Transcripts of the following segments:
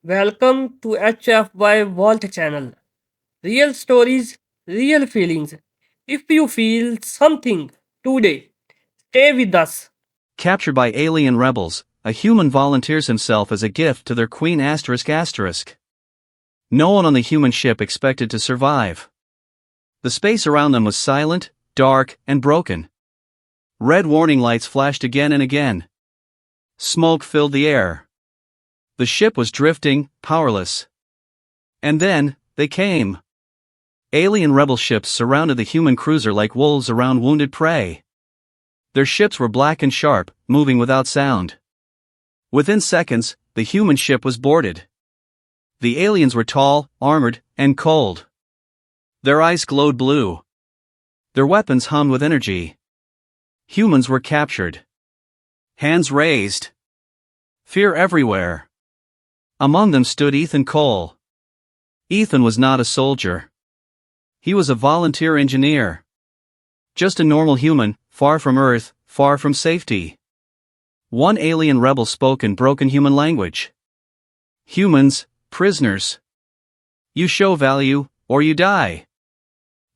Welcome to HFY Vault channel. Real stories, real feelings. If you feel something today, stay with us. Captured by alien rebels, a human volunteers himself as a gift to their queen ***. No one on the human ship expected to survive. The space around them was silent, dark, and broken. Red warning lights flashed again and again. Smoke filled the air. The ship was drifting, powerless. And then, they came. Alien rebel ships surrounded the human cruiser like wolves around wounded prey. Their ships were black and sharp, moving without sound. Within seconds, the human ship was boarded. The aliens were tall, armored, and cold. Their eyes glowed blue. Their weapons hummed with energy. Humans were captured. Hands raised. Fear everywhere. Among them stood Ethan Cole. Ethan was not a soldier. He was a volunteer engineer. Just a normal human, far from Earth, far from safety. One alien rebel spoke in broken human language. Humans, prisoners. You show value, or you die.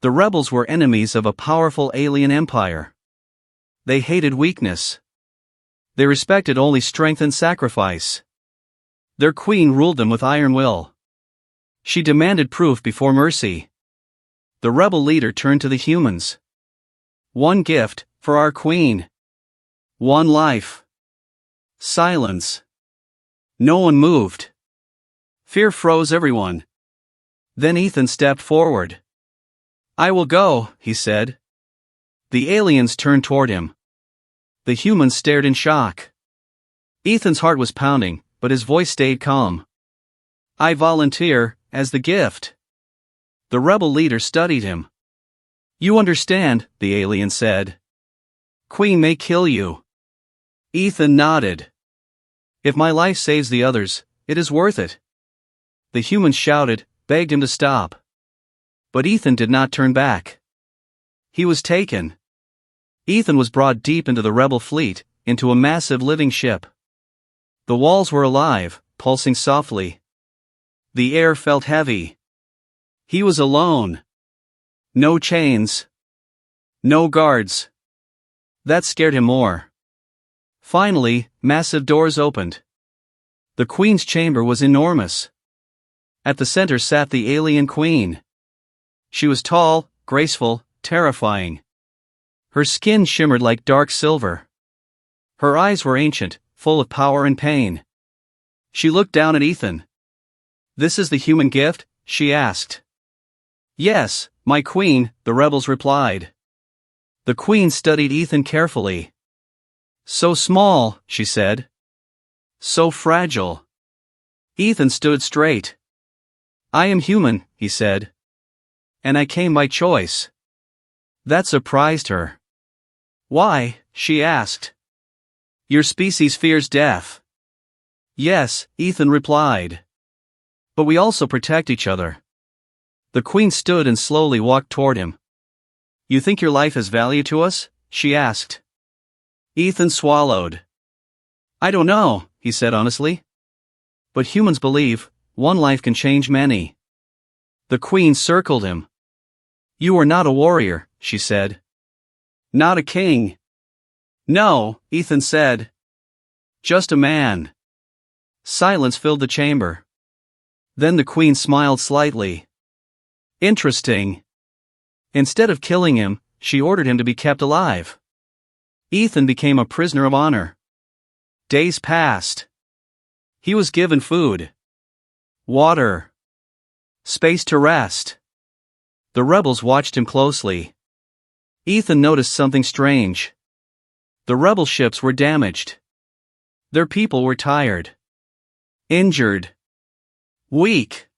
The rebels were enemies of a powerful alien empire. They hated weakness. They respected only strength and sacrifice. Their queen ruled them with iron will. She demanded proof before mercy. The rebel leader turned to the humans. One gift, for our queen. One life. Silence. No one moved. Fear froze everyone. Then Ethan stepped forward. I will go, he said. The aliens turned toward him. The humans stared in shock. Ethan's heart was pounding, but his voice stayed calm. I volunteer, as the gift. The rebel leader studied him. You understand, the alien said. Queen may kill you. Ethan nodded. If my life saves the others, it is worth it. The humans shouted, begged him to stop. But Ethan did not turn back. He was taken. Ethan was brought deep into the rebel fleet, into a massive living ship. The walls were alive, pulsing softly. The air felt heavy. He was alone. No chains. No guards. That scared him more. Finally, massive doors opened. The queen's chamber was enormous. At the center sat the alien queen. She was tall, graceful, terrifying. Her skin shimmered like dark silver. Her eyes were ancient, full of power and pain. She looked down at Ethan. This is the human gift? She asked. Yes, my queen, the rebels replied. The queen studied Ethan carefully. So small, she said. So fragile. Ethan stood straight. I am human, he said. And I came by choice. That surprised her. Why? She asked. Your species fears death. Yes, Ethan replied. But we also protect each other. The queen stood and slowly walked toward him. You think your life has value to us? She asked. Ethan swallowed. I don't know, he said honestly. But humans believe, one life can change many. The queen circled him. You are not a warrior, she said. Not a king. No, Ethan said. Just a man. Silence filled the chamber. Then the queen smiled slightly. Interesting. Instead of killing him, she ordered him to be kept alive. Ethan became a prisoner of honor. Days passed. He was given food, water, space to rest. The rebels watched him closely. Ethan noticed something strange. The rebel ships were damaged. Their people were tired, injured, weak.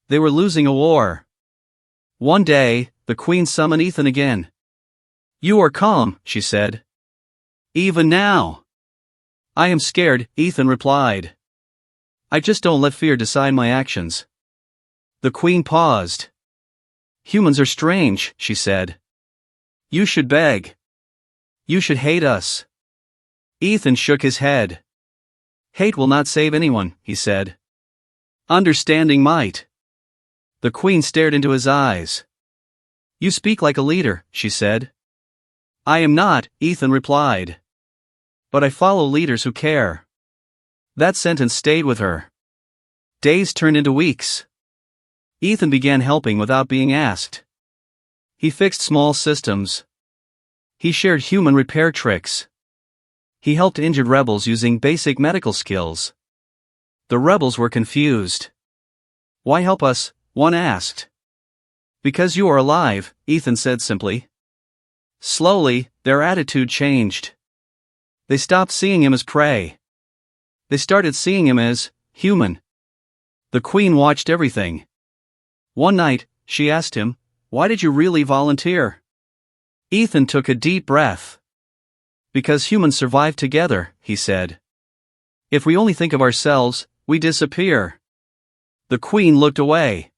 They were losing a war. One day, the queen summoned Ethan again. You are calm, she said. Even now. I am scared, Ethan replied. I just don't let fear decide my actions. The queen paused. Humans are strange, she said. You should beg. You should hate us. Ethan shook his head. Hate will not save anyone, he said. Understanding might. The queen stared into his eyes. You speak like a leader, she said. I am not, Ethan replied. But I follow leaders who care. That sentence stayed with her. Days turned into weeks. Ethan began helping without being asked. He fixed small systems. He shared human repair tricks. He helped injured rebels using basic medical skills. The rebels were confused. Why help us? One asked. Because you are alive, Ethan said simply. Slowly, their attitude changed. They stopped seeing him as prey. They started seeing him as human. The queen watched everything. One night, she asked him, Why did you really volunteer? Ethan took a deep breath. Because humans survive together, he said. If we only think of ourselves, we disappear. The queen looked away.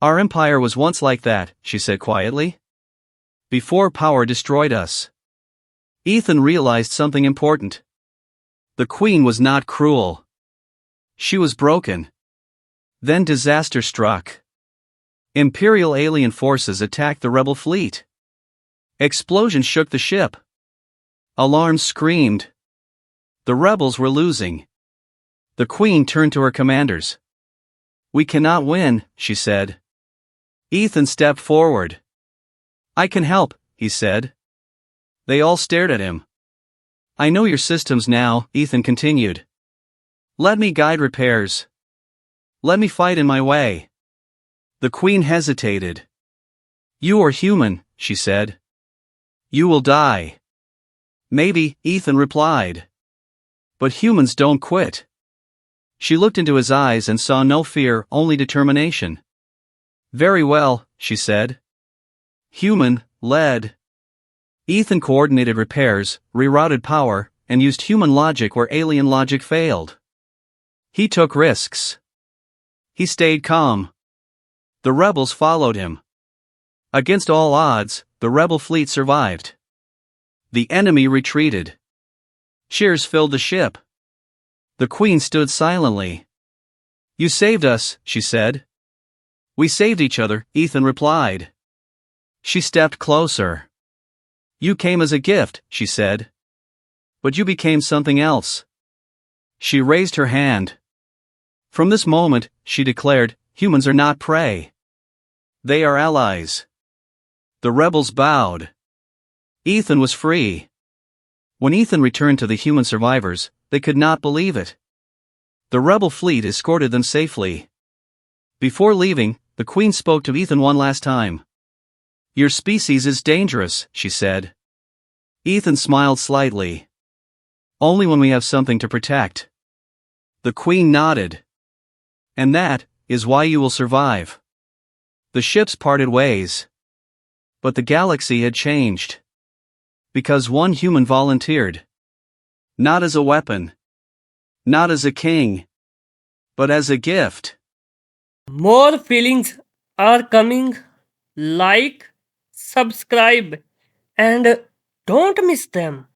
Our empire was once like that, she said quietly. Before power destroyed us. Ethan realized something important. The queen was not cruel. She was broken. Then disaster struck. Imperial alien forces attacked the rebel fleet. Explosions shook the ship. Alarms screamed. The rebels were losing. The queen turned to her commanders. We cannot win, she said. Ethan stepped forward. I can help, he said. They all stared at him. I know your systems now, Ethan continued. Let me guide repairs. Let me fight in my way. The queen hesitated. You are human, she said. You will die. Maybe, Ethan replied. But humans don't quit. She looked into his eyes and saw no fear, only determination. Very well, she said. Human, led. Ethan coordinated repairs, rerouted power, and used human logic where alien logic failed. He took risks. He stayed calm. The rebels followed him. Against all odds, the rebel fleet survived. The enemy retreated. Cheers filled the ship. The queen stood silently. You saved us, she said. We saved each other, Ethan replied. She stepped closer. You came as a gift, she said. But you became something else. She raised her hand. From this moment, she declared, humans are not prey. They are allies. The rebels bowed. Ethan was free. When Ethan returned to the human survivors, they could not believe it. The rebel fleet escorted them safely. Before leaving, the queen spoke to Ethan one last time. Your species is dangerous, she said. Ethan smiled slightly. Only when we have something to protect. The queen nodded. And that is why you will survive. The ships parted ways. But the galaxy had changed. Because one human volunteered. Not as a weapon. Not as a king. But as a gift. More feelings are coming. Like, subscribe, and don't miss them.